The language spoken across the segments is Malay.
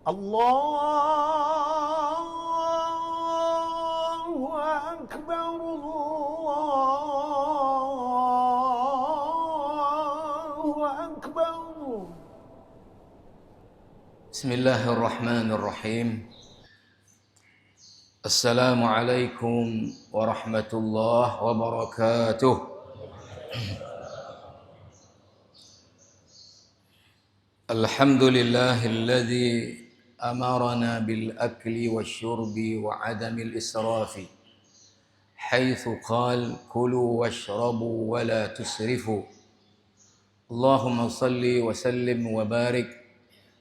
الله أكبر الله أكبر. بسم الله الرحمن الرحيم. السلام عليكم ورحمة الله وبركاته. الحمد لله الذي أمرنا بالأكل والشرب وعدم الإسراف، حيث قال: كلوا واشربوا ولا تسرفوا. اللهم صل وسلم وبارك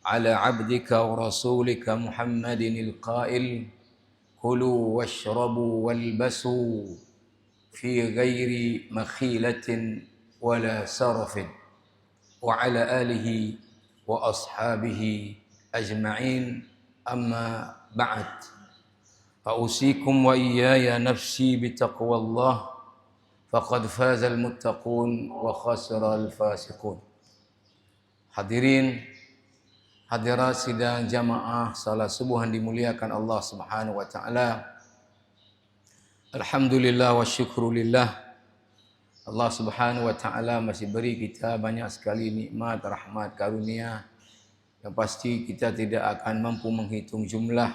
على عبدك ورسولك محمد القائل: كلوا واشربوا والبسوا في غير مخيلة ولا سرف، وعلى آله وأصحابه أجمعين. أما بعد، فأوصيكم وإياي نفسي بتقوى الله، فقد فاز المتقون وخسر الفاسقون. Hadirin hadirat sidang jamaah salat subuh yang dimuliakan Allah Subhanahu wa taala. Alhamdulillah wa syukrulillah. Allah Subhanahu wa taala masih beri kita banyak sekali nikmat, rahmat, karunia yang pasti kita tidak akan mampu menghitung jumlah,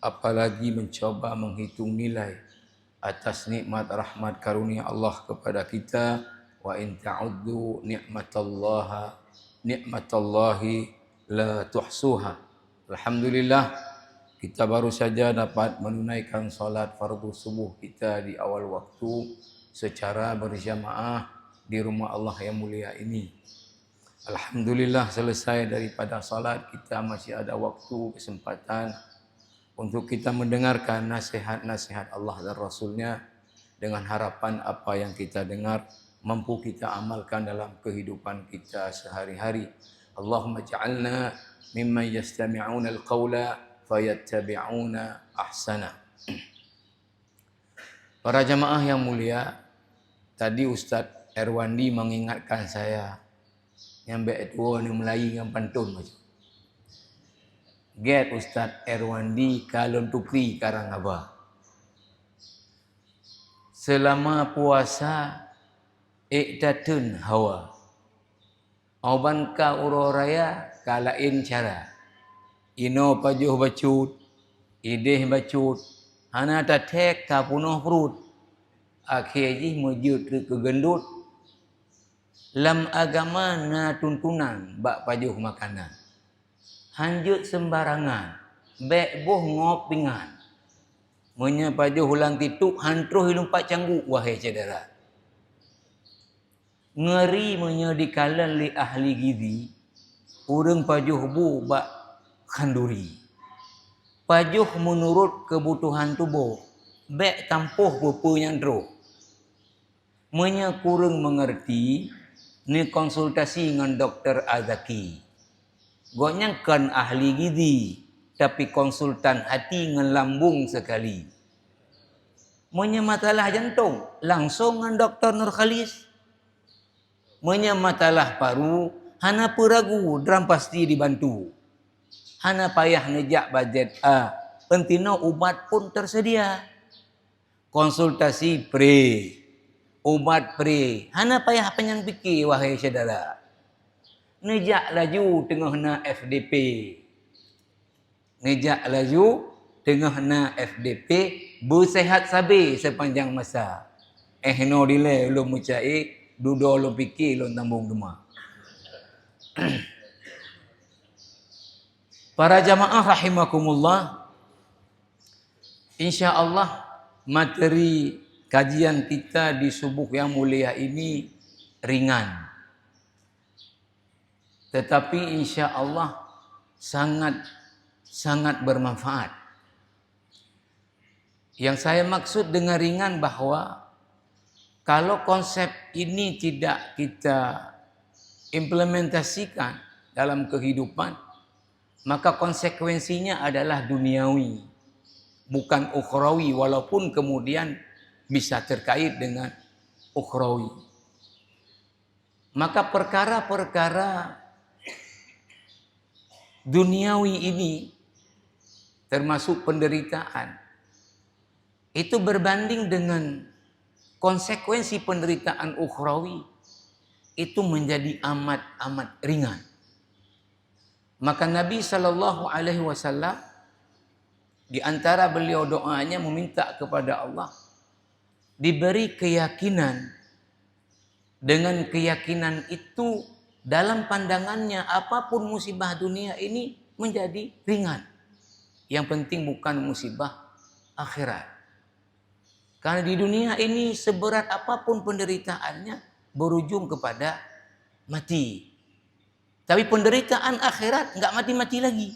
apalagi mencoba menghitung nilai atas nikmat, rahmat, karunia Allah kepada kita. Wa in ta'uddu ni'matallahi la tuhsuha. Alhamdulillah, kita baru saja dapat menunaikan solat fardu subuh kita di awal waktu secara berjamaah di rumah Allah yang mulia ini. Alhamdulillah, selesai daripada solat, kita masih ada waktu, kesempatan untuk kita mendengarkan nasihat-nasihat Allah dan Rasulnya, dengan harapan apa yang kita dengar mampu kita amalkan dalam kehidupan kita sehari-hari. Allahumma ja'alna mimman yastami'una al-qawla fayattabi'una ahsana. Para jamaah yang mulia, tadi Ustaz Erwandi mengingatkan saya yang baik tua ni Melayu yang pantun macam. Get Ustaz Erwandi kalon tukri karang apa? Selama puasa iktatun hawa. Auban ka uroraya kalain cara. Ino pajuh bacut, ideh bacut, hana tatek ka punuh perut. Akhirnya mujud ke gendut. Lam agama na tuntunan bak pajuh makanan. Hanjut sembarangan, bek boh ngopingan. Menya pajuh ulang tituk hantruh ilumpat canggu wahai cedera. Ngeri menya dikalan li ahli gizi, urang pajuh bu bak khanduri. Pajuh menurut kebutuhan tubuh, bek tampuh bepu yang droh. Menya kurang mengerti, ni konsultasi dengan Doktor Azaki. Goknya kan ahli gizi, tapi konsultan hati dengan lambung sekali. Menya masalah jantung, langsung dengan Doktor Nur Khalis. Menya masalah paru, hana peragu, dram pasti dibantu. Hana payah ngejak bajet pentina ubat pun tersedia. Konsultasi pre, ubat pre, hana payah penyang fikir wahai saudara. Ngejak laju tengah na FDP. Ngejak laju tengah na FDP, bersehat sabi sepanjang masa. No dile lu mucai, dudo lu fikir lu tambung gemar. Para jamaah rahimakumullah, insya-Allah materi kajian kita di subuh yang mulia ini ringan. Tetapi insya-Allah sangat bermanfaat. Yang saya maksud dengan ringan bahwa kalau konsep ini tidak kita implementasikan dalam kehidupan, maka konsekuensinya adalah duniawi, bukan ukhrawi, walaupun kemudian bisa terkait dengan ukhrawi. Maka perkara-perkara duniawi ini, termasuk penderitaan, itu berbanding dengan konsekuensi penderitaan ukhrawi, itu menjadi amat ringan. Maka Nabi SAW di antara beliau doanya meminta kepada Allah diberi keyakinan. Dengan keyakinan itu dalam pandangannya apapun musibah dunia ini menjadi ringan. Yang penting bukan musibah akhirat. Karena di dunia ini seberat apapun penderitaannya berujung kepada mati. Tapi penderitaan akhirat enggak mati-mati lagi.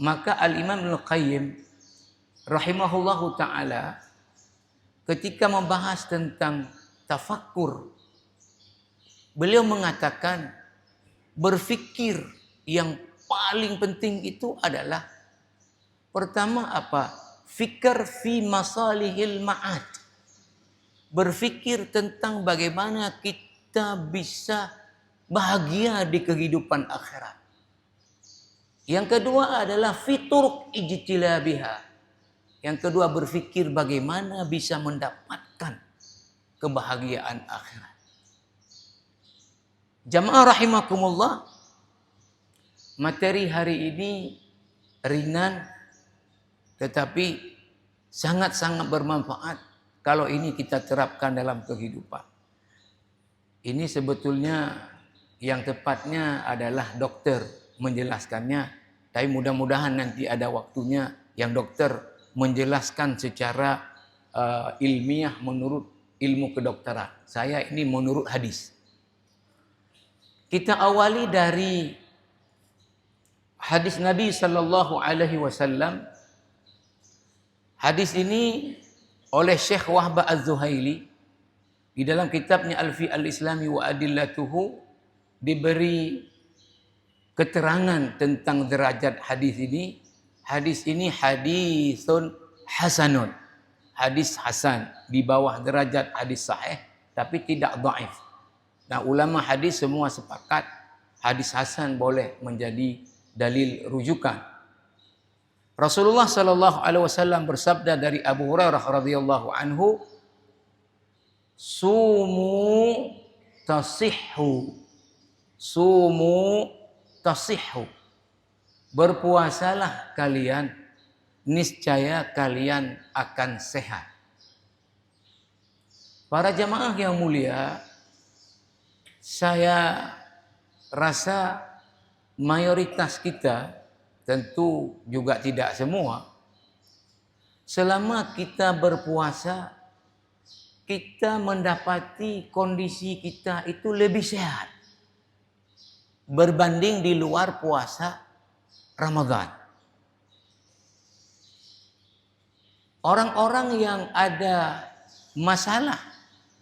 Maka Al-Imam Al-Qayyim rahimahullahu ta'ala ketika membahas tentang tafakkur, beliau mengatakan berfikir yang paling penting itu adalah pertama apa? Fikir fi masalihil ma'ad. Berfikir tentang bagaimana kita bisa bahagia di kehidupan akhirat. Yang kedua adalah fituruk ijtilabiha. Yang kedua berfikir bagaimana bisa mendapatkan kebahagiaan akhirat. Jamaah rahimakumullah, materi hari ini ringan tetapi sangat-sangat bermanfaat kalau ini kita terapkan dalam kehidupan. Ini sebetulnya yang tepatnya adalah dokter menjelaskannya, tapi mudah-mudahan nanti ada waktunya yang dokter menjelaskan secara ilmiah menurut ilmu kedokteran. Saya ini menurut hadis. Kita awali dari hadis Nabi sallallahu alaihi wasallam. Hadis ini oleh Syekh Wahbah Az-Zuhaili di dalam kitabnya Alfi al-Islami wa Adillatuhu diberi keterangan tentang derajat hadis ini. Hadis ini hadisun hasanun. Hadis hasan, di bawah derajat hadis sahih tapi tidak dhaif. Nah, ulama hadis semua sepakat hadis hasan boleh menjadi dalil rujukan. Rasulullah sallallahu alaihi wasallam bersabda dari Abu Hurairah radhiyallahu anhu, "Sumu tasihhu." Sumu tasihhu. Berpuasalah kalian, niscaya kalian akan sehat. Para jamaah yang mulia, saya rasa mayoritas kita, tentu juga tidak semua, selama kita berpuasa, kita mendapati kondisi kita itu lebih sehat berbanding di luar puasa Ramadan. Orang-orang yang ada masalah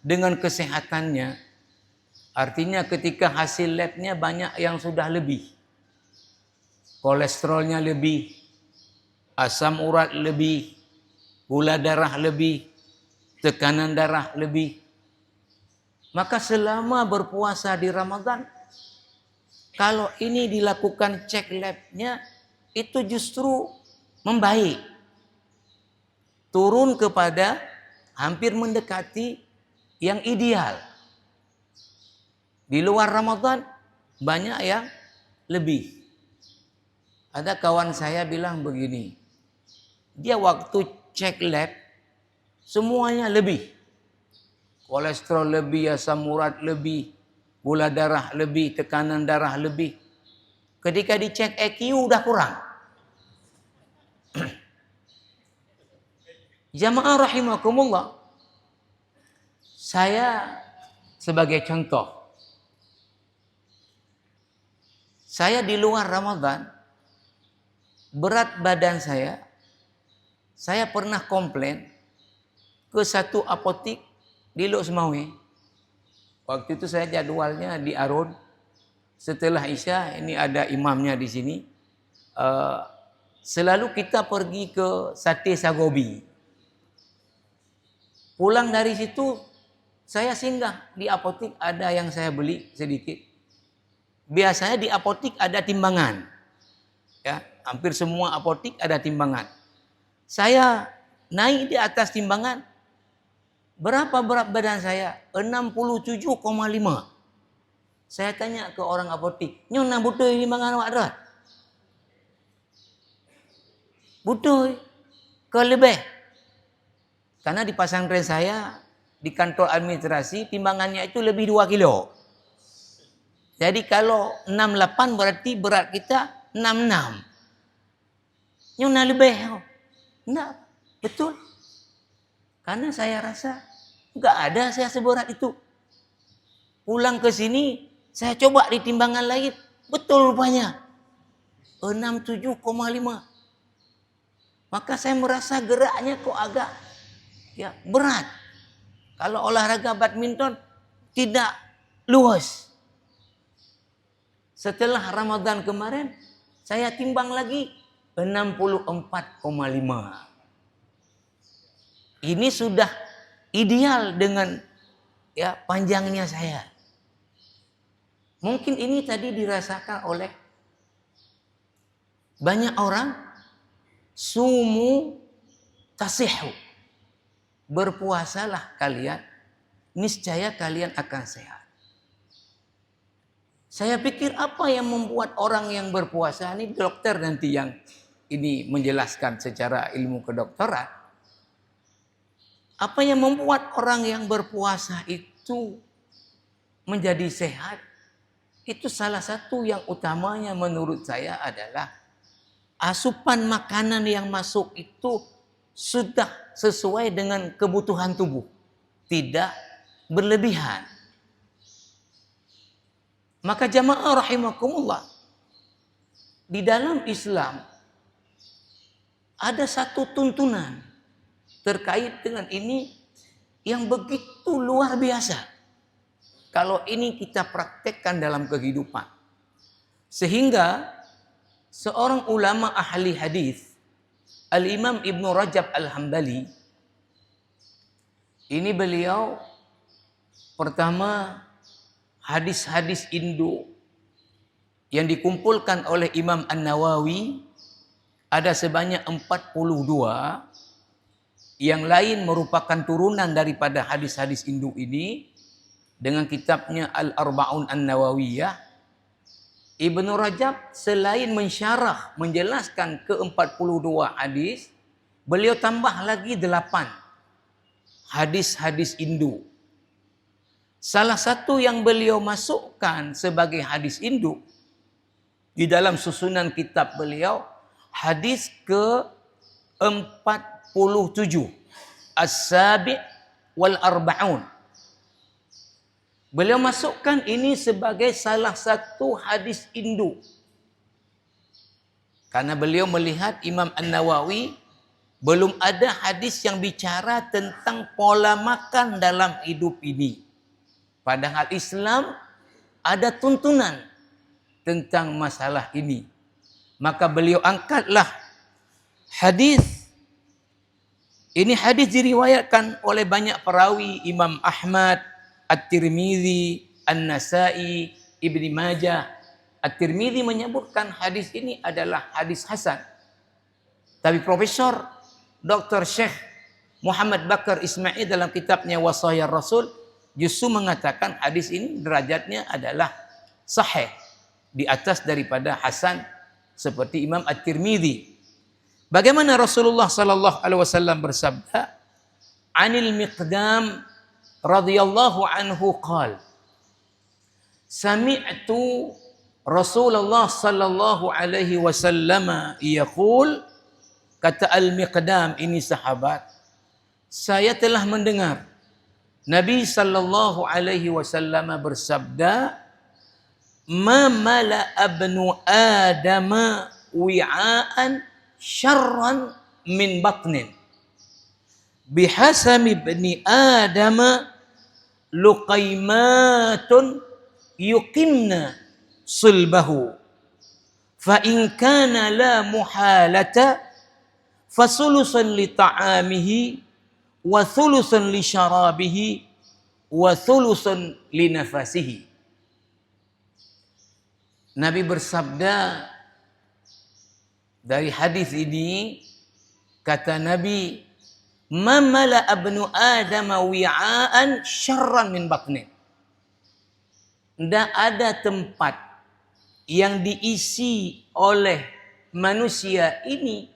dengan kesehatannya, artinya ketika hasil labnya banyak yang sudah lebih, kolesterolnya lebih, asam urat lebih, gula darah lebih, tekanan darah lebih. Maka selama berpuasa di Ramadan, kalau ini dilakukan cek labnya, itu justru membaik. Turun kepada hampir mendekati yang ideal. Di luar Ramadan banyak yang lebih. Ada kawan saya bilang begini, dia waktu cek lab semuanya lebih. Kolesterol lebih, asam urat lebih, gula darah lebih, tekanan darah lebih. Ketika dicek EQ udah kurang. Jamaah rahimakumullah, saya sebagai contoh, saya di luar Ramadan, berat badan saya pernah komplain ke satu apotik di Lok Semawe. Waktu itu saya jadwalnya di Arun. Setelah Isya, ini ada imamnya di sini. Selalu kita pergi ke Sate Sagobi. Pulang dari situ, saya singgah di apotik, ada yang saya beli sedikit. biasanya di apotik ada timbangan. Ya, hampir semua apotik ada timbangan. Saya naik di atas timbangan. Berapa berat badan saya? 67,5. Saya tanya ke orang apotik, "Nyona butuh timbangan awak dah?" Butuh. Ke lebih. Karena di pesantren saya, di kantor administrasi, timbangannya itu lebih 2 kilo. Jadi kalau 68 berarti berat kita 66. Nyona lebih. Enggak, betul. Karena saya rasa enggak ada saya seberat itu. Pulang ke sini, saya coba di timbangan lain. Betul rupanya. 67,5. Maka saya merasa geraknya kok agak berat. Kalau olahraga badminton tidak luas. Setelah Ramadan kemarin, saya timbang lagi 64,5. Ini sudah ideal dengan panjangnya saya. Mungkin ini tadi dirasakan oleh banyak orang. Sumu tasihu. Berpuasalah kalian, niscaya kalian akan sehat. Saya pikir apa yang membuat orang yang berpuasa, ini dokter nanti yang ini menjelaskan secara ilmu kedokteran. Apa yang membuat orang yang berpuasa itu menjadi sehat? Itu salah satu yang utamanya menurut saya adalah asupan makanan yang masuk itu sudah sesuai dengan kebutuhan tubuh. Tidak berlebihan. Maka jamaah rahimakumullah, di dalam Islam ada satu tuntunan terkait dengan ini yang begitu luar biasa. Kalau ini kita praktekkan dalam kehidupan. Sehingga seorang ulama ahli hadis, Al-Imam Ibn Rajab Al-Hambali, ini beliau pertama hadis-hadis Indo yang dikumpulkan oleh Imam An-Nawawi ada sebanyak 42, yang lain merupakan turunan daripada hadis-hadis Indo ini dengan kitabnya Al-Arba'un An-Nawawiyah. Ibnu Rajab selain mensyarah, menjelaskan ke-42 hadis, beliau tambah lagi 8 hadis-hadis Indo. Salah satu yang beliau masukkan sebagai hadis Indo di dalam susunan kitab beliau, hadis ke-47, As-Sabi' wal Arba'un. Beliau masukkan ini sebagai salah satu hadis Indo. Karena beliau melihat Imam An-Nawawi belum ada hadis yang bicara tentang pola makan dalam hidup ini. Padahal Islam ada tuntunan tentang masalah ini. Maka beliau angkatlah hadis. Ini hadis diriwayatkan oleh banyak perawi, Imam Ahmad, At-Tirmidzi, An-Nasai, Ibnu Majah. At-Tirmidzi menyebutkan hadis ini adalah hadis hasan. Tapi Profesor Dr. Syekh Muhammad Bakar Ismail dalam kitabnya Wasaya Rasul justru mengatakan hadis ini derajatnya adalah sahih, di atas daripada hasan seperti Imam At-Tirmidzi. Bagaimana Rasulullah sallallahu alaihi wasallam bersabda? Anil Miqdam radhiyallahu anhu qala, sami'tu Rasulullah sallallahu alaihi wasallam yaqul, kata Al-Miqdam, ini sahabat, saya telah mendengar Nabi sallallahu alaihi wasallam bersabda, ma mala abnu adama wi'aan syarran min batnin bihasami ibni adama luqaimatun yuqimna sulbahu fa in kana la muhalata fasulusan li ta'amihi wa thulusan li syarabihi wa thulusan li nafasihi. Nabi bersabda dari hadis ini, kata Nabi, "Mamala abnu Adam wi'aan syarran min batni." Tidak ada tempat yang diisi oleh manusia ini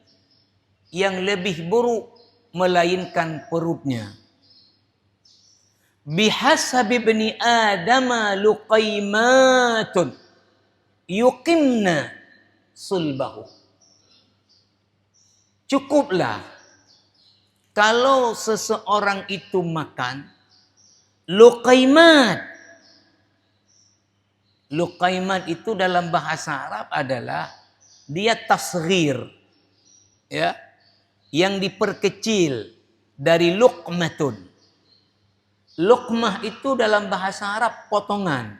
yang lebih buruk melainkan perutnya. Bihasabi bani Adama luqaimatun yuqimna sulbahu. Cukuplah kalau seseorang itu makan luqaimat. Luqaimat itu dalam bahasa Arab adalah dia tasghir, ya, yang diperkecil dari luqmatun. Luqmah itu dalam bahasa Arab potongan.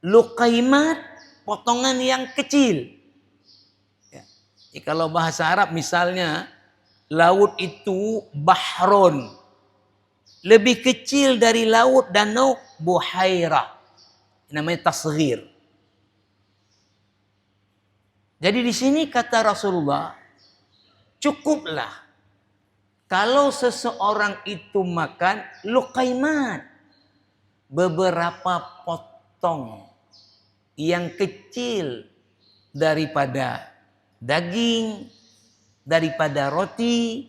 Luqaimat potongan yang kecil. Ya. Jadi kalau bahasa Arab misalnya laut itu bahrun. Lebih kecil dari laut danau buhairah. Namanya tasghir. Jadi di sini kata Rasulullah, cukuplah kalau seseorang itu makan luqaimat, beberapa potong yang kecil daripada daging, daripada roti,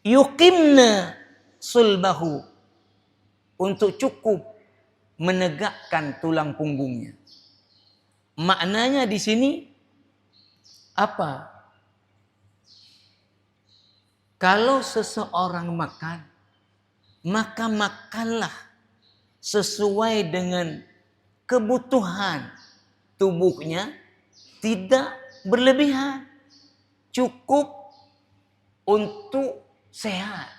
yuqimna sulbahu, untuk cukup menegakkan tulang punggungnya. Maknanya di sini apa? Kalau seseorang makan, maka makanlah sesuai dengan kebutuhan tubuhnya, tidak berlebihan. Cukup untuk sehat.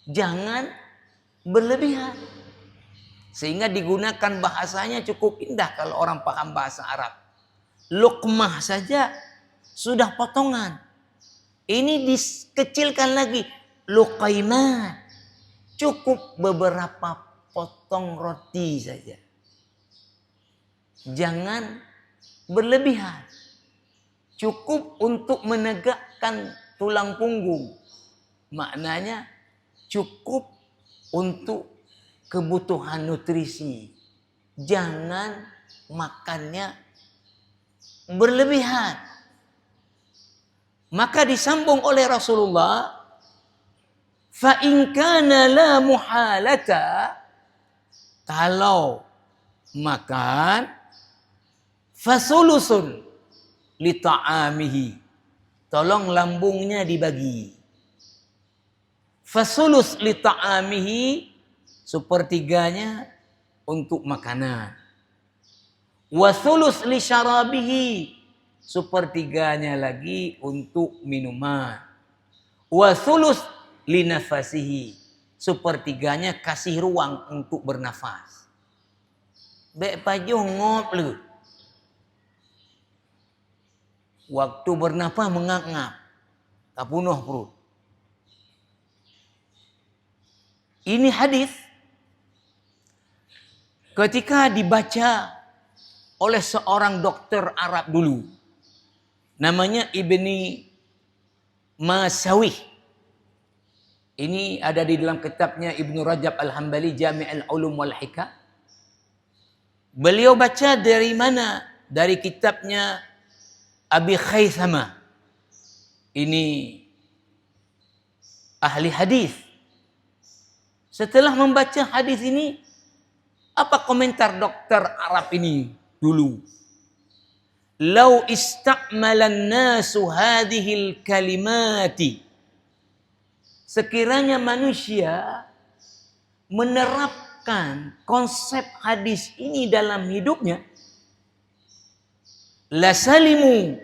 Jangan berlebihan. Sehingga digunakan bahasanya cukup indah kalau orang paham bahasa Arab. Luqmah saja sudah potongan. Ini dikecilkan lagi. Luqaimat. Cukup beberapa potong roti saja. Jangan berlebihan. Cukup untuk menegakkan tulang punggung. Maknanya cukup untuk kebutuhan nutrisi. Jangan makannya berlebihan. Maka disambung oleh Rasulullah, fa in kana la muhalata, kalau makan fasulusun li ta'amihi, tolong lambungnya dibagi. Fasulus li ta'amihi, sepertiganya untuk makanan. Wasulus li syarabihi, sepertiganya lagi untuk minuman. Wasulus li nafasihi, sepertiganya kasih ruang untuk bernafas. Bek pajuh ngop lu. Waktu bernafas mengap-ngap, tak punuh perut. Ini hadis ketika dibaca oleh seorang dokter Arab dulu, namanya Ibni Masawih. Ini ada di dalam kitabnya Ibnu Rajab Al-Hambali, Jami' al-Ulum wal Hikam. Beliau baca dari mana? Dari kitabnya Abi Khaythama. Ini ahli hadis. Setelah membaca hadis ini, apa komentar dokter Arab ini dulu? Lau ista'malan nasu hadhil kalimati, sekiranya manusia menerapkan konsep hadis ini dalam hidupnya, la salimu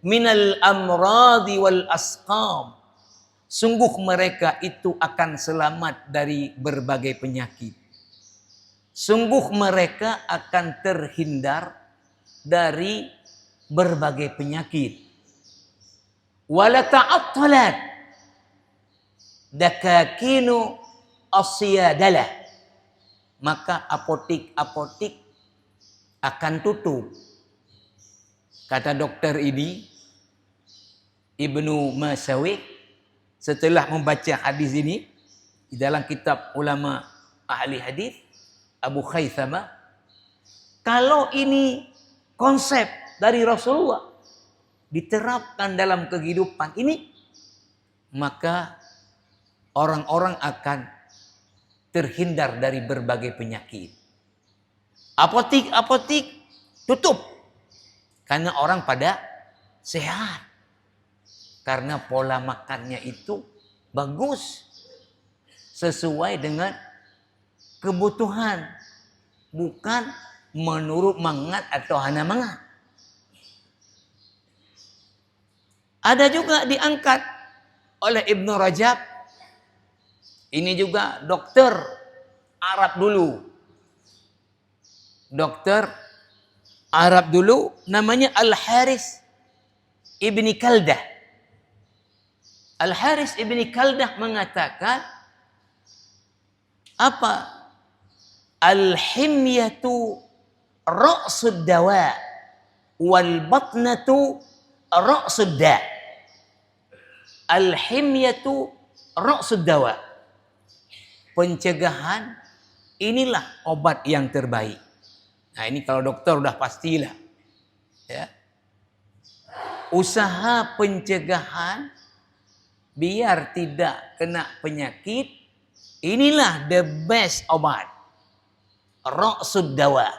minal amradi wal asqam, sungguh mereka itu akan selamat dari berbagai penyakit. Sungguh mereka akan terhindar dari berbagai penyakit. Wala ta'attalat dakakinu asyadalah, maka apotik-apotik akan tutup. Kata dokter ini, Ibnu Masawih, setelah membaca hadis ini di dalam kitab ulama ahli hadis Abu Khaythamah, kalau ini konsep dari Rasulullah diterapkan dalam kehidupan ini, maka orang-orang akan terhindar dari berbagai penyakit. Apotik tutup karena orang pada sehat, karena pola makannya itu bagus sesuai dengan kebutuhan, bukan menurut mangat atau hana mangat. Ada juga diangkat oleh Ibnu Rajab, ini juga dokter Arab dulu. Dokter Arab dulu namanya Al-Haris Ibni Kaldah. Al-Haris Ibni Kaldah mengatakan apa? Al-himyatu ra'sud dawa wal batnatu ra'sud da. Al-himyatu ra'sud dawa. Pencegahan inilah obat yang terbaik. Nah, ini kalau dokter udah pastilah. Ya. Usaha pencegahan biar tidak kena penyakit, inilah the best obat. Ra'sud dawa.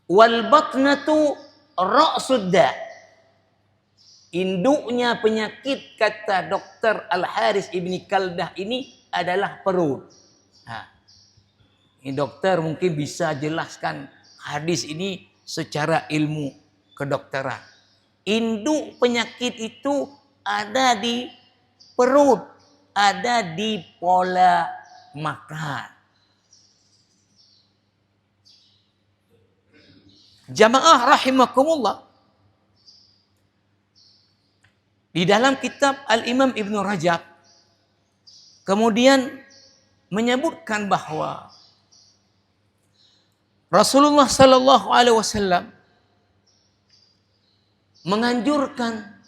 Wal batnatu ra'sud da. Induknya penyakit, kata dokter Al-Haris Ibni Kaldah ini adalah perut. Nah, ini dokter mungkin bisa jelaskan hadis ini secara ilmu kedokteran. Induk penyakit itu ada di perut, ada di pola makan. Jamaah rahimakumullah. Di dalam kitab Al-Imam Ibnu Rajab kemudian menyebutkan bahwa Rasulullah sallallahu alaihi wasallam menganjurkan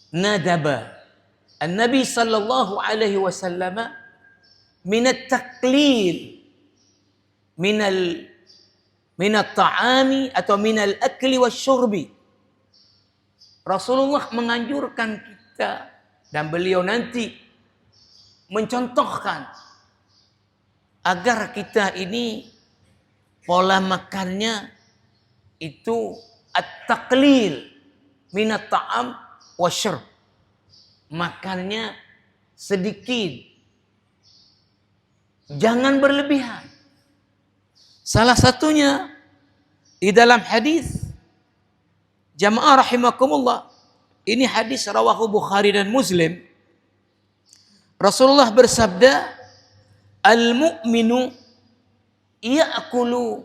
nadaba An-Nabi sallallahu alaihi wasallam min at-taqlil min at-ta'ami atau min al-akli wasyurbi. Rasulullah menganjurkan kita dan beliau nanti mencontohkan agar kita ini pola makannya itu at-taqlil minat ta'am wasyurb. Makannya sedikit, jangan berlebihan. Salah satunya di dalam hadis, jamaah rahimakumullah, ini hadis rawahu Bukhari dan Muslim. Rasulullah bersabda, al-mu'minu ya'kulu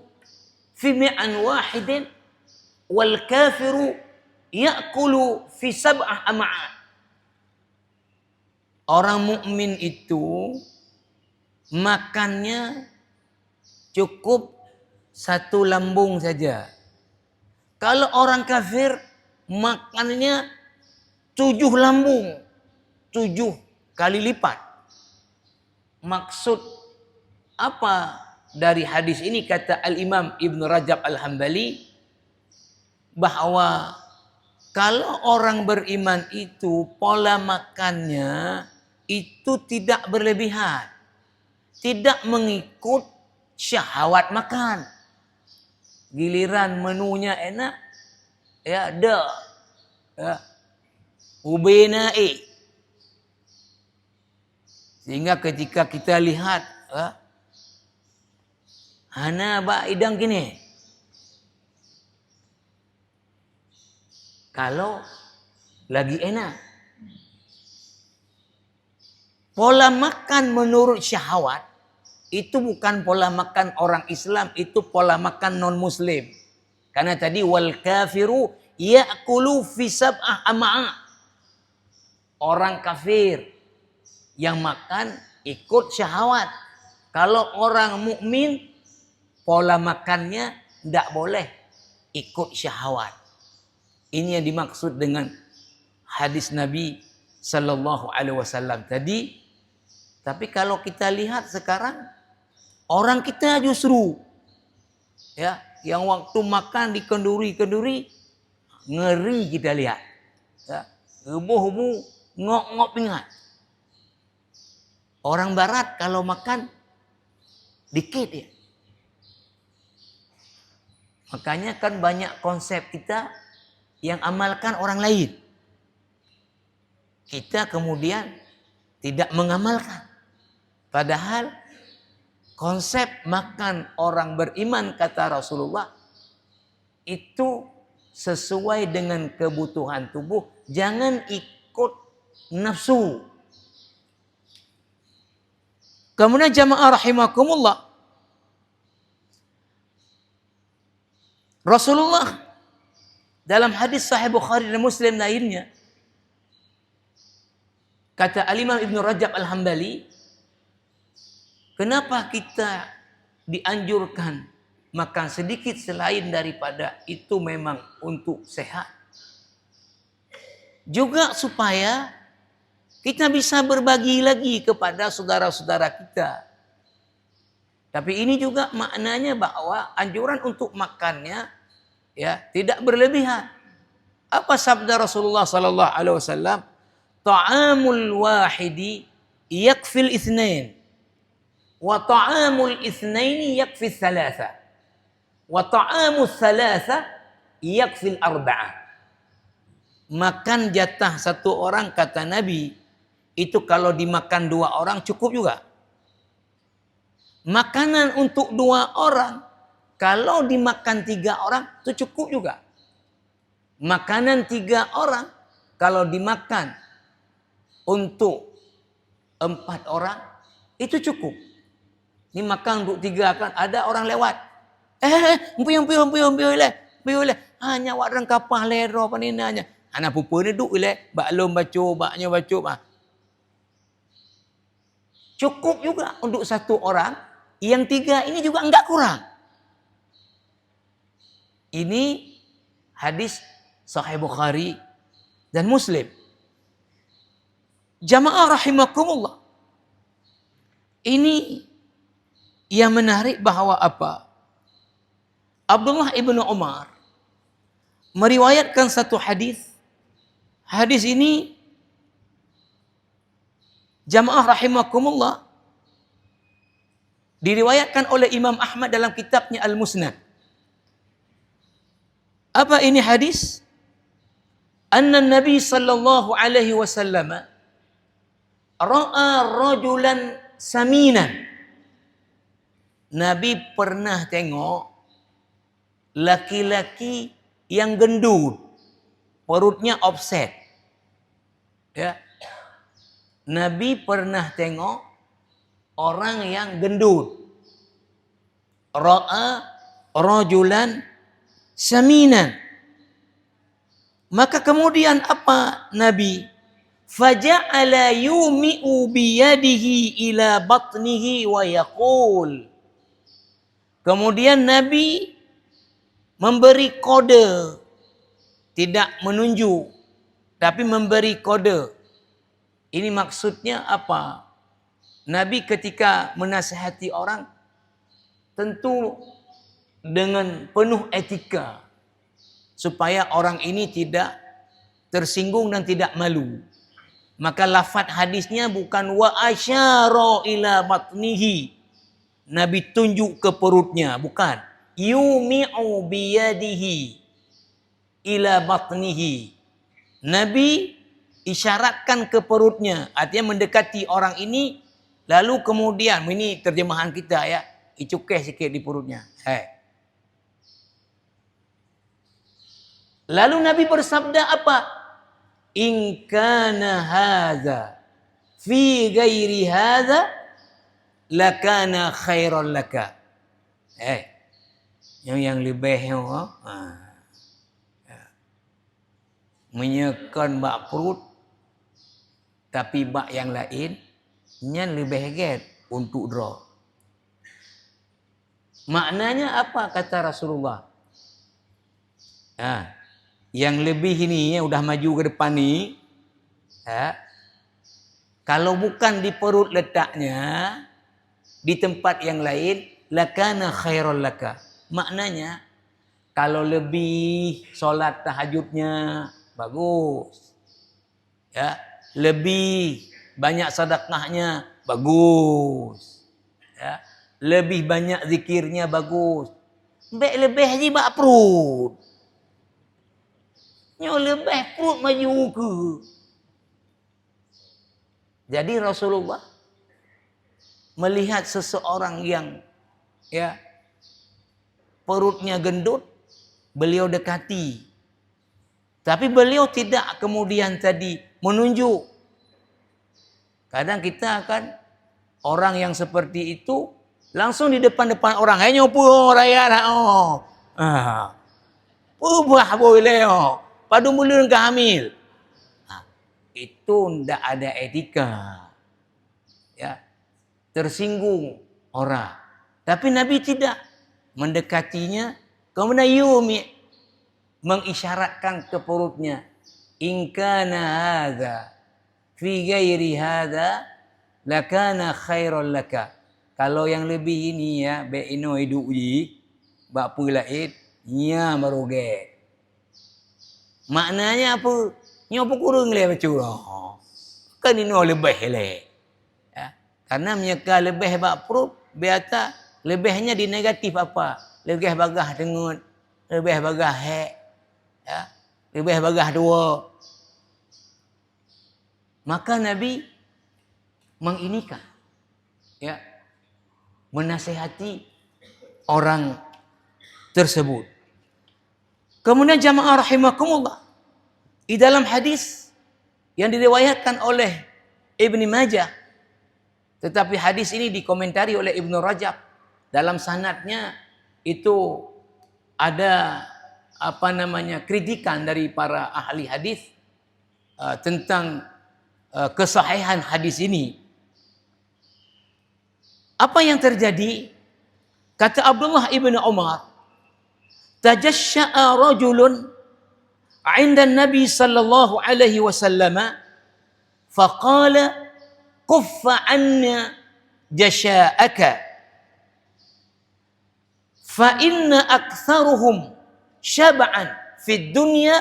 fi mi'an wahidin wal kafiru ya'kulu fi sab'ah am'an. Orang mukmin itu makannya cukup satu lambung saja. Kalau orang kafir makannya 7 lambung, 7 kali lipat. Maksud apa dari hadis ini, kata Al-Imam Ibn Rajab Al-Hambali, bahwa kalau orang beriman itu pola makannya itu tidak berlebihan, tidak mengikut syahwat makan. Giliran menunya enak, ya dah, ya, ubay naik. Sehingga ketika kita lihat, hana ba idang gini. Kalau lagi enak. Pola makan menurut syahwat itu bukan pola makan orang Islam, itu pola makan non-muslim. Karena tadi wal kafiru ya'kulu fi sab'ah am'a. Orang kafir yang makan ikut syahwat. Kalau orang mukmin pola makannya tidak boleh ikut syahwat. Ini yang dimaksud dengan hadis Nabi sallallahu alaihi wasallam tadi. Tapi kalau kita lihat sekarang, orang kita justru ya, yang waktu makan dikenduri-kenduri, ngeri kita lihat. Ya, heboh-heboh, ngok-ngok pingat. Orang barat kalau makan dikit ya. Makanya kan banyak konsep kita yang amalkan orang lain. Kita kemudian tidak mengamalkan. Padahal konsep makan orang beriman kata Rasulullah itu sesuai dengan kebutuhan tubuh. Jangan ikut nafsu. Kemudian jamaah rahimakumullah, Rasulullah dalam hadis Sahih Bukhari dan Muslim lainnya, kata Al-Imam Ibn Rajab Al-Hambali, kenapa kita dianjurkan makan sedikit selain daripada itu memang untuk sehat? Juga supaya kita bisa berbagi lagi kepada saudara-saudara kita. Tapi ini juga maknanya bahwa anjuran untuk makannya ya tidak berlebihan. Apa sabda Rasulullah sallallahu alaihi wasallam? Ta'amul wahidi yakfil itsnain wa ta'amul itsnaini yakfi tsalatsa wa ta'amul tsalatsa yakfil arba'ah. Makan jatah satu orang kata Nabi itu kalau dimakan dua orang cukup juga. Makanan untuk dua orang kalau dimakan tiga orang itu cukup juga. Makanan tiga orang kalau dimakan untuk 4 orang itu cukup. Ini makan untuk 3 kan ada orang lewat. Piung le. Hanya wak rang kapah lero paninanya. Anak pupu ni duk le baklum baknya baca. Cukup juga untuk 1 orang, yang 3 ini juga enggak kurang. Ini hadis Sahih Bukhari dan Muslim. Jamaah rahimakumullah. Ini yang menarik bahwa apa? Abdullah ibnu Umar meriwayatkan satu hadis. Hadis ini jamaah rahimakumullah diriwayatkan oleh Imam Ahmad dalam kitabnya Al-Musnad. Apa ini hadis? Anna Nabi sallallahu alaihi wasallam ra'a rajulan saminan. Nabi pernah tengok laki-laki yang gendut, perutnya offset. Ya. Nabi pernah tengok orang yang gendut. Ra'a rajulan saminan. Maka kemudian apa Nabi? Faja'ala yumi'u biyadihi ila batnihi wa yaqul. Kemudian Nabi memberi kode, tidak menunjuk, tapi memberi kode. Ini maksudnya apa? Nabi ketika menasihati orang tentu dengan penuh etika supaya orang ini tidak tersinggung dan tidak malu. Maka lafaz hadisnya bukan wa asyara ila batnihi. Nabi tunjuk ke perutnya, bukan. Yumi'u biyadihi ila batnihi. Nabi isyaratkan ke perutnya, artinya mendekati orang ini, lalu kemudian, ini terjemahan kita ya, icukai sikit di perutnya. Lalu Nabi bersabda apa? In kana hadza fi ghairi hadza lakana khairan laka. Yang lebih menyekan bak perut tapi bak yang lain yang lebih get untuk draw. Maknanya apa kata Rasulullah? Yang lebih ini yang udah maju ke depan ni, kalau bukan di perut letaknya, di tempat yang lain, lakana khairul laka. Maknanya, kalau lebih solat tahajudnya, bagus. Ya, lebih banyak sedekahnya, bagus. Ya, lebih banyak zikirnya, bagus. Lebih je bak perut. Nyo lebih perut maju ke. Jadi Rasulullah melihat seseorang yang perutnya gendut, beliau dekati. Tapi beliau tidak kemudian tadi menunjuk. Kadang kita akan orang yang seperti itu langsung di depan-depan orang, "Hey nyopo raya dah oh." Ubah boleh oh. Padu mulut ke hamil. Itu ndak ada etika. Ya. Tersinggung orang. Tapi Nabi tidak mendekatinya, kemudian yumi mengisyaratkan ke perutnya, "In kana hadza fi ghairi hadza lakana khairal laka." Kalau yang lebih ini ya, be ino hidup ji, bak pulaid, nya baruge. Maknanya apa? Nya apa kurang le bacurah. Kan ino lebih le. Ya. Karena mereka lebih bak perut, biata lebihnya di negatif apa? Lebih bagah dengut, lebih bagah hek. Ya. Lebih bagah dua. Maka Nabi menginikan, ya, menasihati orang tersebut. Kemudian jamaah rahimakumullah, di dalam hadis yang diriwayatkan oleh Ibnu Majah, tetapi hadis ini dikomentari oleh Ibnu Rajab, dalam sanadnya itu ada kritikan dari para ahli hadis tentang kesahihan hadis ini. Apa yang terjadi? Kata Abdullah ibn Umar, tajashsha'a rajulun 'inda Nabi sallallahu alaihi wasallam faqala kuffa 'anna jasha'aka fa inna aktharuhum syab'an fid dunya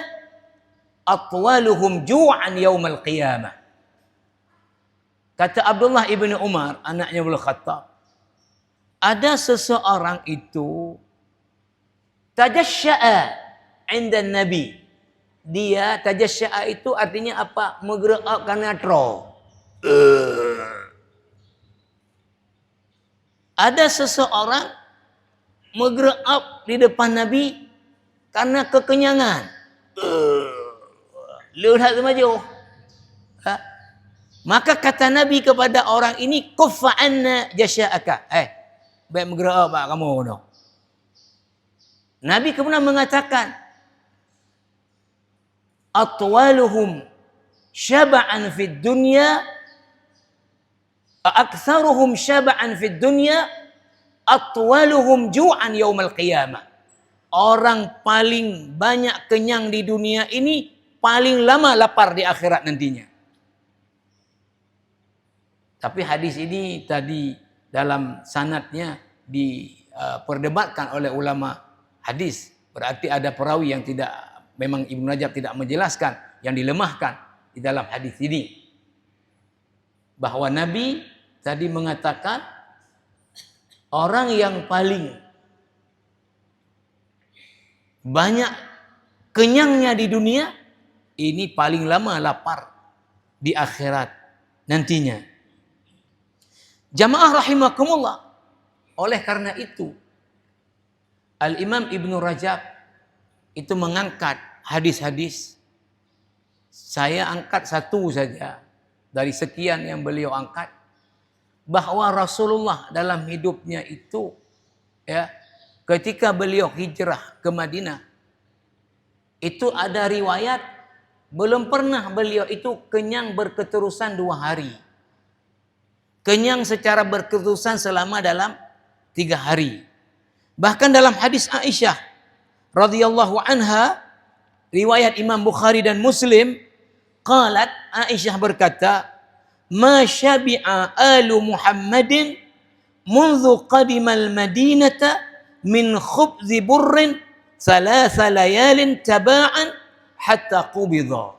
atwaluhum ju'an yaumal qiyamah. Kata Abdullah ibn Umar, anaknya Abdul Khattab, ada seseorang itu tajashsha'a 'inda Nabi. Dia tajashsha'a itu artinya apa? Menggerakkan natro. Ada seseorang menggerak di depan Nabi karena kekenyangan. Lihat maju. Maka kata Nabi kepada orang ini, kuffa anna jasha'aka. Baik menggerak pak kamu no. Nabi kemudian mengatakan, atwaluhum syab'an fid dunya, aktsaruhum syab'an fid dunya, atwaluhum ju'an yaumal qiyamah. Orang paling banyak kenyang di dunia ini paling lama lapar di akhirat nantinya. Tapi hadis ini tadi dalam sanadnya diperdebatkan oleh ulama hadis. Berarti ada perawi yang tidak, memang Ibnu Rajab tidak menjelaskan, yang dilemahkan di dalam hadis ini. Bahwa Nabi tadi mengatakan orang yang paling banyak kenyangnya di dunia ini paling lama lapar di akhirat nantinya. Jamaah rahimakumullah. Oleh karena itu, Al-Imam Ibnu Rajab itu mengangkat hadis-hadis. Saya angkat satu saja dari sekian yang beliau angkat, bahwa Rasulullah dalam hidupnya itu, ya, ketika beliau hijrah ke Madinah, itu ada riwayat belum pernah beliau itu kenyang berketerusan 2 hari. Kenyang secara berketerusan selama dalam 3 hari. Bahkan dalam hadis Aisyah radhiyallahu anha, riwayat Imam Bukhari dan Muslim, qalat, Aisyah berkata, "Ma syabi'a alu Muhammadin munzu qadimal madinata min khubzi burrin thalatha layalin taba'an hatta qubidha."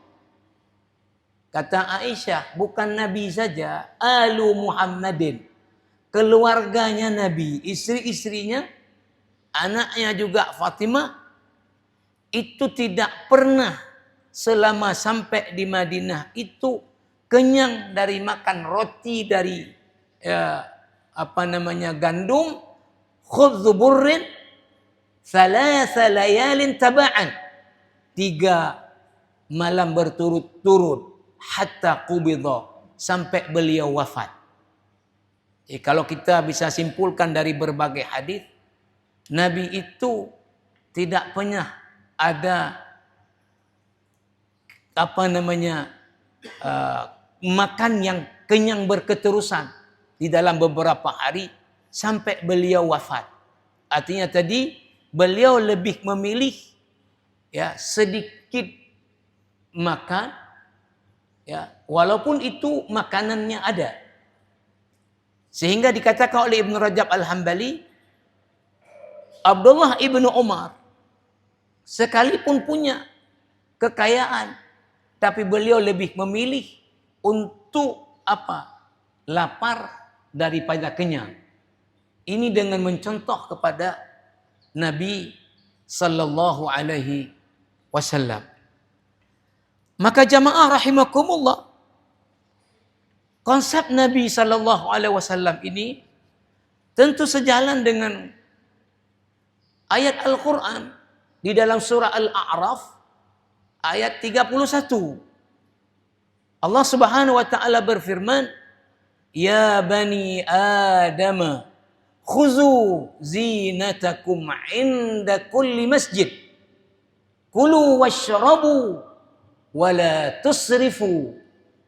Kata Aisyah, bukan Nabi saja, alu Muhammadin, keluarganya Nabi, istri-istrinya, anaknya juga Fatimah, itu tidak pernah selama sampai di Madinah itu kenyang dari makan roti dari gandum, khubzu burrin thalatha layalin taba'an, 3 malam berturut-turut, hatta qubidha, sampai beliau wafat. Kalau kita bisa simpulkan dari berbagai hadis, Nabi itu tidak pernah ada makan yang kenyang berketerusan di dalam beberapa hari sampai beliau wafat. Artinya tadi beliau lebih memilih sedikit makan, walaupun itu makanannya ada. Sehingga dikatakan oleh Ibn Rajab Al-Hambali, Abdullah ibnu Umar sekalipun punya kekayaan, tapi beliau lebih memilih untuk lapar daripada kenyang. Ini dengan mencontoh kepada Nabi sallallahu alaihi wasallam. Maka jamaah rahimakumullah, konsep Nabi sallallahu alaihi wasallam ini tentu sejalan dengan ayat Al-Quran di dalam surah Al-A'raf ayat 31. Allah Subhanahu wa taala berfirman, "Ya bani Adam, khuzu zinatakum 'inda kulli masjid. Kulu washrabu wa la tusrifu.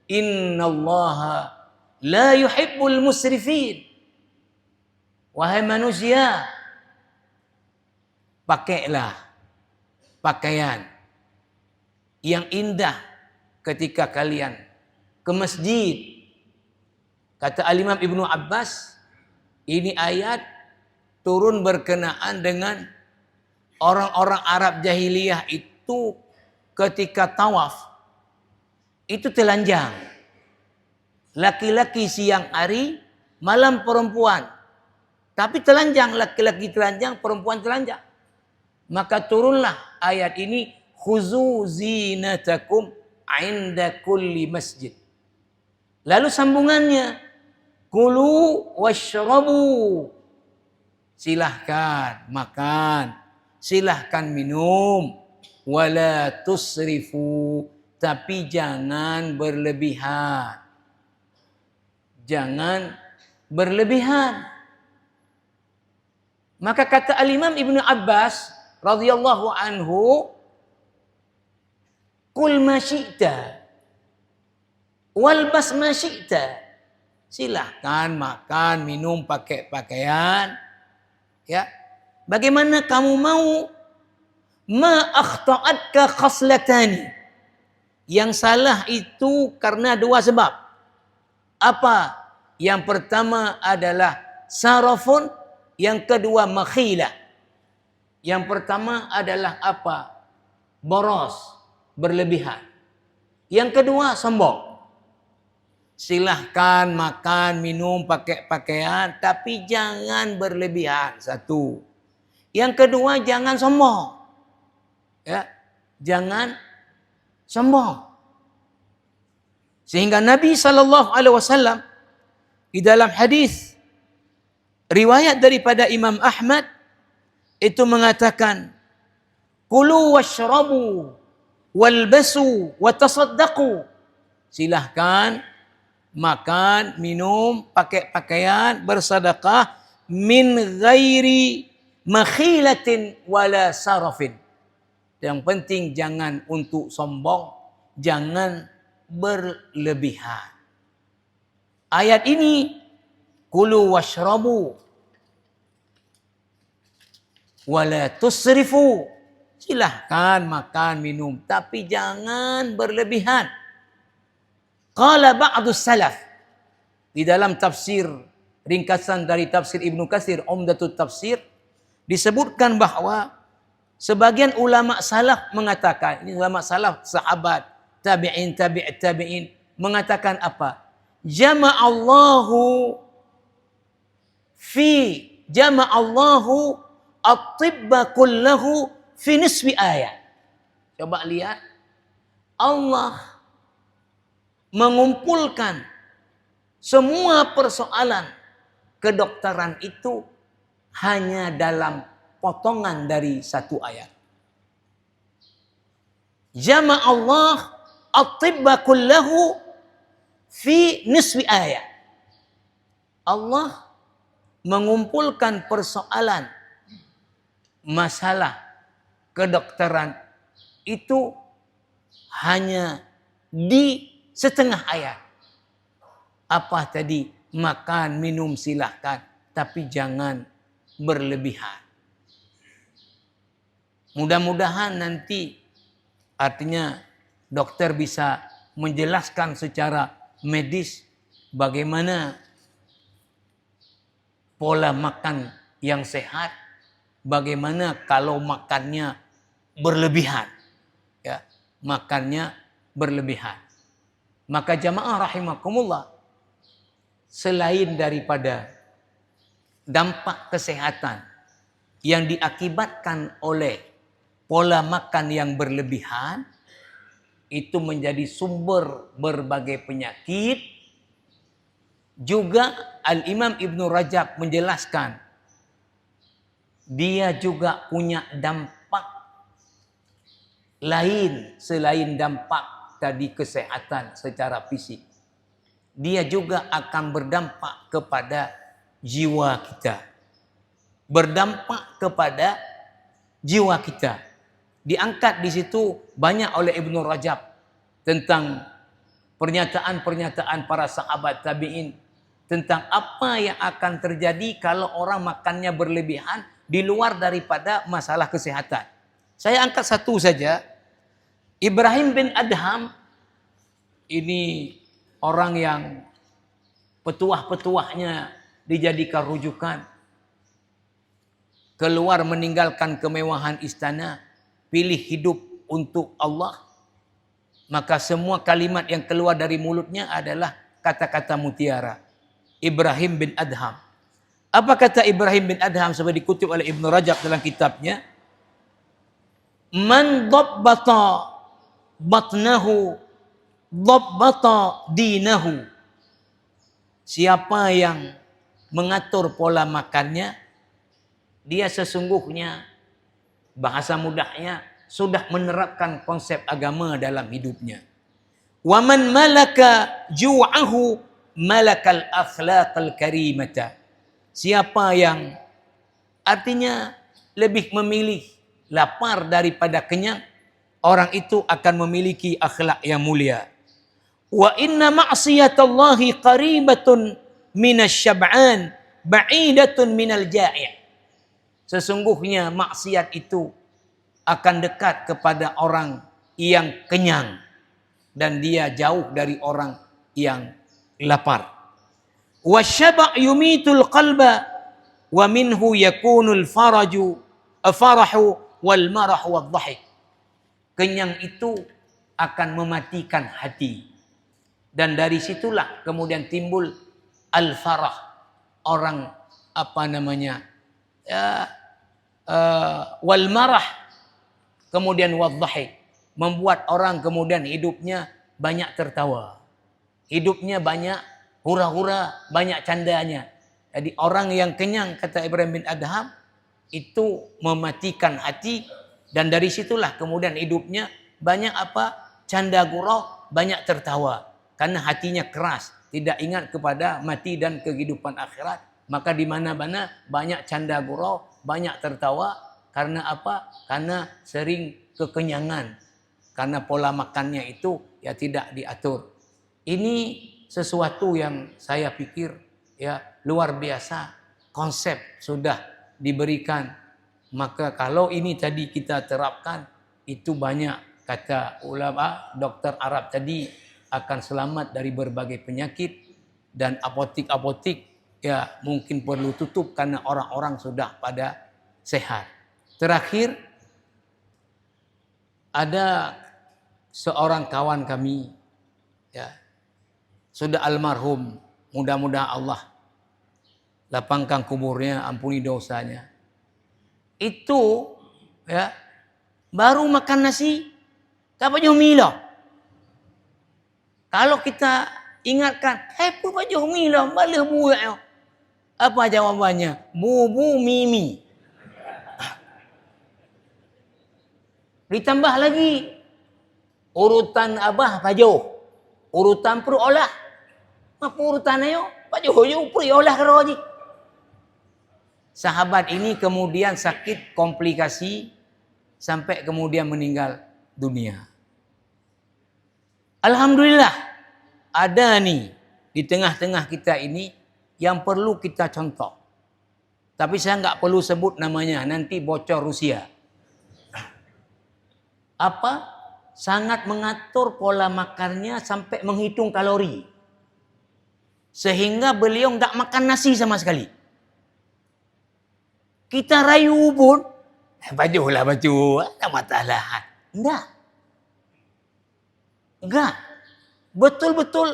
Innallaha la yuhibbul musrifin." Wahai manusia, pakailah pakaian yang indah ketika kalian ke masjid. Kata Al-Imam Ibnu Abbas, ini ayat turun berkenaan dengan orang-orang Arab jahiliyah itu ketika tawaf itu telanjang. Laki-laki siang hari, malam perempuan. Tapi telanjang, laki-laki telanjang, perempuan telanjang. Maka turunlah ayat ini, khuzu zinatakum 'inda kulli masjid. Lalu sambungannya, kulu washrabu. Silahkan makan, silahkan minum, wala tusrifu, tapi jangan berlebihan. Jangan berlebihan. Maka kata Al-Imam Ibnu Abbas radhiyallahu anhu, kul ma syi'ta walbas ma syi'ta. Silahkan makan, minum, pakai pakaian. Ya. Bagaimana kamu mau? Ma akhta'atka khaslatani. Yang salah itu karena 2 sebab. Apa? Yang pertama adalah sarafun, yang kedua makhilah. Yang pertama adalah apa? Boros, berlebihan. Yang kedua sombong. Silahkan makan, minum, pakai pakaian, tapi jangan berlebihan. 1. Yang kedua, jangan sombong. Ya, jangan sombong. Sehingga Nabi SAW di dalam hadis riwayat daripada Imam Ahmad itu mengatakan, kulu washrabu walbasu watasaddaqu. Silahkan makan, minum, pakai pakaian, bersedekah, min ghairi makhilatin wala sarafin. Yang penting jangan untuk sombong, jangan berlebihan. Ayat ini, kulu washrabu, Wala tusrifu. Silahkan makan, minum. Tapi jangan berlebihan. Qala ba'du salaf. Di dalam tafsir, ringkasan dari tafsir Ibnu Katsir, Umdatut Tafsir, disebutkan bahwa sebagian ulama salaf mengatakan, ini ulama salaf, sahabat, tabi'in, tabi'in, mengatakan apa? Jama'allahu at-tibba kullahu fi nisfi ayat. Coba lihat. Allah mengumpulkan semua persoalan kedokteran itu hanya dalam potongan dari satu ayat. Jama'allah at-tibba kullahu fi nisfi ayat. Allah mengumpulkan persoalan masalah kedokteran itu hanya di setengah ayat. Apa tadi? Makan, minum silahkan, tapi jangan berlebihan. Mudah-mudahan nanti artinya dokter bisa menjelaskan secara medis bagaimana pola makan yang sehat, bagaimana kalau makannya berlebihan. Ya, makannya berlebihan. Maka jamaah rahimakumullah, selain daripada dampak kesehatan yang diakibatkan oleh pola makan yang berlebihan, itu menjadi sumber berbagai penyakit. Juga Al-Imam Ibnu Rajab menjelaskan, dia juga punya dampak lain selain dampak tadi kesehatan secara fisik. Dia juga akan berdampak kepada jiwa kita. Berdampak kepada jiwa kita. Diangkat di situ banyak oleh Ibnu Rajab tentang pernyataan-pernyataan para sahabat tabi'in tentang apa yang akan terjadi kalau orang makannya berlebihan di luar daripada masalah kesehatan. Saya angkat satu saja. Ibrahim bin Adham ini orang yang petuah-petuahnya dijadikan rujukan. Keluar meninggalkan kemewahan istana, pilih hidup untuk Allah. Maka semua kalimat yang keluar dari mulutnya adalah kata-kata mutiara. Ibrahim bin Adham. Apa kata Ibrahim bin Adham seperti dikutip oleh Ibnu Rajab dalam kitabnya? Man dabbata batnahu dabbata dinahu. Siapa yang mengatur pola makannya, dia sesungguhnya, bahasa mudahnya, sudah menerapkan konsep agama dalam hidupnya. Wa man malaka ju'ahu malakal akhlaqal karimata. Siapa yang artinya lebih memilih lapar daripada kenyang, orang itu akan memiliki akhlak yang mulia. Wa inna ma'siyatallahi qaribatun minasyab'an ba'idatun minal ja'i'. Sesungguhnya maksiat itu akan dekat kepada orang yang kenyang dan dia jauh dari orang yang lapar. Wasyaba' yumitul qalba wa minhu yakunul farahu wal marahu wad dhahik. Kenyang itu akan mematikan hati. Dan dari situlah kemudian timbul al-farah. Orang wal marah. Kemudian wadhahik. Membuat orang kemudian hidupnya banyak tertawa. Hidupnya banyak hura-hura, banyak candanya. Jadi orang yang kenyang, kata Ibrahim bin Adham, itu mematikan hati. Dan dari situlah kemudian hidupnya banyak canda gurau, banyak tertawa. Karena hatinya keras, tidak ingat kepada mati dan kehidupan akhirat. Maka di mana-mana banyak canda gurau, banyak tertawa. Karena apa? Karena sering kekenyangan. Karena pola makannya itu ya tidak diatur. Ini sesuatu yang saya pikir ya luar biasa. Konsep sudah diberikan Maka kalau ini tadi kita terapkan, itu banyak kata ulama doktor Arab tadi akan selamat dari berbagai penyakit, dan apotik-apotik ya mungkin perlu tutup karena orang-orang sudah pada sehat. Terakhir, ada seorang kawan kami ya sudah almarhum, mudah-mudahan Allah lapangkan kuburnya, ampuni dosanya. Itu ya baru makan nasi tak baju milo. Kalau kita ingatkan, pun baju milo, boleh buat. Apa jawabannya? Bubu mimi. Ditambah lagi urutan abah baju, urutan perolah. Apa urutan ayo? Baju yo perolah keroji. Sahabat ini kemudian sakit komplikasi sampai kemudian meninggal dunia. Alhamdulillah ada nih di tengah-tengah kita ini yang perlu kita contoh. Tapi saya nggak perlu sebut namanya, nanti bocor Rusia. Apa? Sangat mengatur pola makannya sampai menghitung kalori. Sehingga beliau nggak makan nasi sama sekali. Kita rayu pun, bajulah baju, tak masalah. Enggak. Betul-betul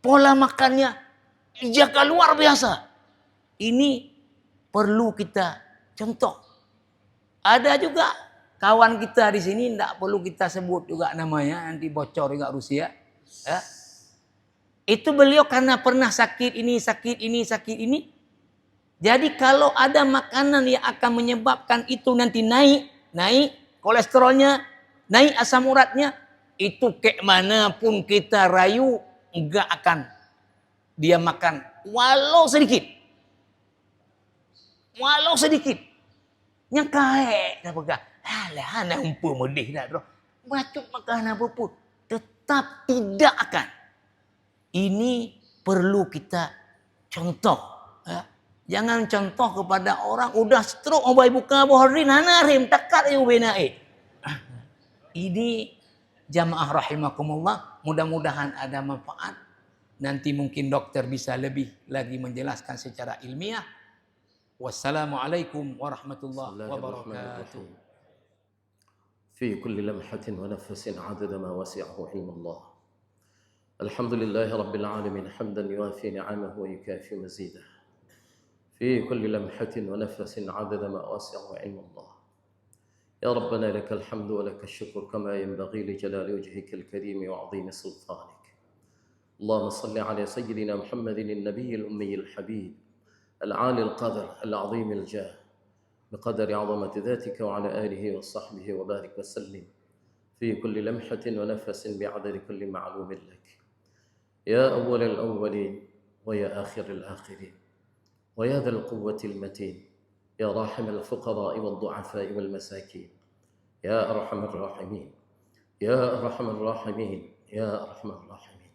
pola makannya dijaga luar biasa. Ini perlu kita contoh. Ada juga kawan kita di sini, tidak perlu kita sebut juga namanya, nanti bocor juga Rusia. Ya. Itu beliau karena pernah sakit ini. Jadi kalau ada makanan yang akan menyebabkan itu nanti naik kolesterolnya, naik asam uratnya, itu kayak manapun kita rayu, enggak akan dia makan walau sedikit. Yang kaek dah pegang. Alah, nak umpur medih dah. Bacuk makan apa pun. Tetap tidak akan. Ini perlu kita contoh. Ya. Jangan contoh kepada orang udah stroke mau bayi buka bohrin hanarim takat ayu benae. Ini jamaah rahimakumullah, mudah-mudahan ada manfaat. Nanti mungkin dokter bisa lebih lagi menjelaskan secara ilmiah. Wassalamualaikum warahmatullahi wabarakatuh. في كل لمحة ونفس عدد ما وسعه علم الله. الحمد لله رب العالمين حمدا يوافي نعمه ويكافي مزيده. في كل لمحة ونفس عدد ما وسعه علم الله. يا ربنا لك الحمد ولك الشكر كما ينبغي لجلال وجهك الكريم وعظيم سلطانك. اللهم صل على سيدنا محمد النبي الأمي الحبيب العالي القدر العظيم الجاه بقدر عظمة ذاتك وعلى آله وصحبه وبارك وسلم في كل لمحة ونفس بعدد كل معلوم لك. يا أول الأولين ويا آخر الآخرين ويا ذا القوة المتين يا راحم الفقراء والضعفاء والمساكين يا أرحم الراحمين يا أرحم الراحمين يا أرحم الراحمين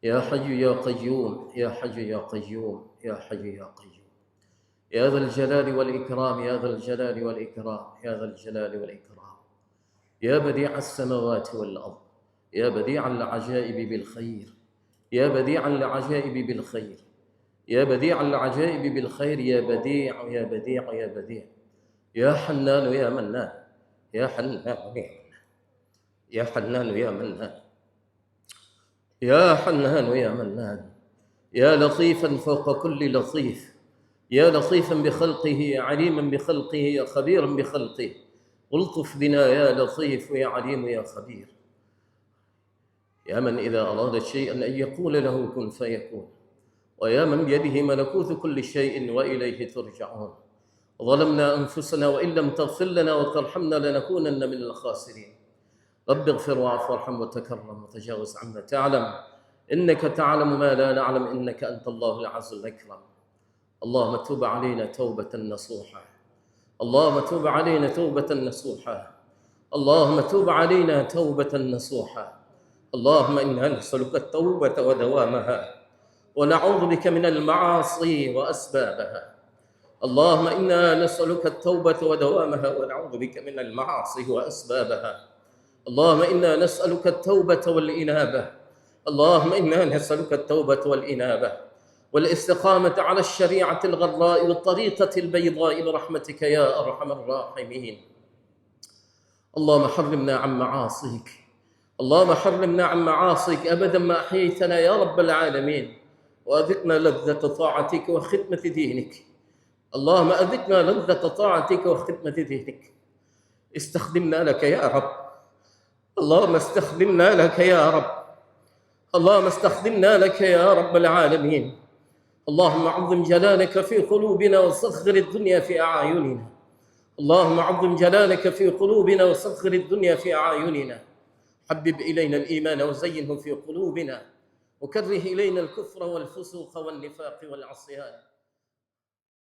يا حي يا قيوم يا حي يا قيوم يا حي يا قيوم يا ذا الجلال والإكرام يا ذا الجلال والإكرام يا ذا الجلال والإكرام يا بديع السماوات والأرض يا بديع العجائب بالخير يا بديع العجائب بالخير يا بديع العجائب بالخير يا بديع يا بديع يا بديع يا حنان يا منان يا حنان يا حنان يا منان يا حنان يا منان يا لطيفا فوق كل لطيف يا لطيفا بخلقه يا عليما بخلقه يا خبيرا بخلقه الطف بنا يا لطيف يا عليم يا خبير يا من إذا أراد شيئا أن يقول له كن فيكون ويا من بيده ملكوت كل شيء وإليه ترجعون. ظلمنا أنفسنا وإن لم تغفر لنا وترحمنا لنكونن من الخاسرين. رب اغفر واعف وارحم وتكرم وتجاوز عما تعلم إنك تعلم ما لا نعلم إنك أنت الله العز الأكرم. اللهم تب علينا توبة نصوحة. اللهم تب علينا توبة نصوحة. اللهم تب علينا توبة نصوحة. اللهم إنا نسألك التوبة ودوامها ونعوذ بك من المعاصي وأسبابها. اللهم إنا نسألك التوبة ودوامها ونعوذ بك من المعاصي وأسبابها. اللهم إنا نسألك التوبة والإنابة. اللهم إنا نسألك التوبة والإنابة والاستقامة على الشريعة الغراء والطريقة البيضاء برحمتك يا أرحم الراحمين. اللهم حرمنا عن معاصيك، اللهم حرمنا عن معاصيك أبدا ما أحييتنا يا رب العالمين، وأذقنا لذة طاعتك وخدمة دينك. اللهم أذقنا لذة طاعتك وخدمة دينك. استخدمنا لك يا رب، اللهم استخدمنا لك يا رب، اللهم استخدمنا لك يا رب العالمين. اللهم عظم جلالك في قلوبنا وصغر الدنيا في أعيننا. اللهم عظم جلالك في قلوبنا وصغر الدنيا في أعيننا. حبب إلينا الإيمان وزينه في قلوبنا، وكره إلينا الكفر والفسوق والنفاق والعصيان.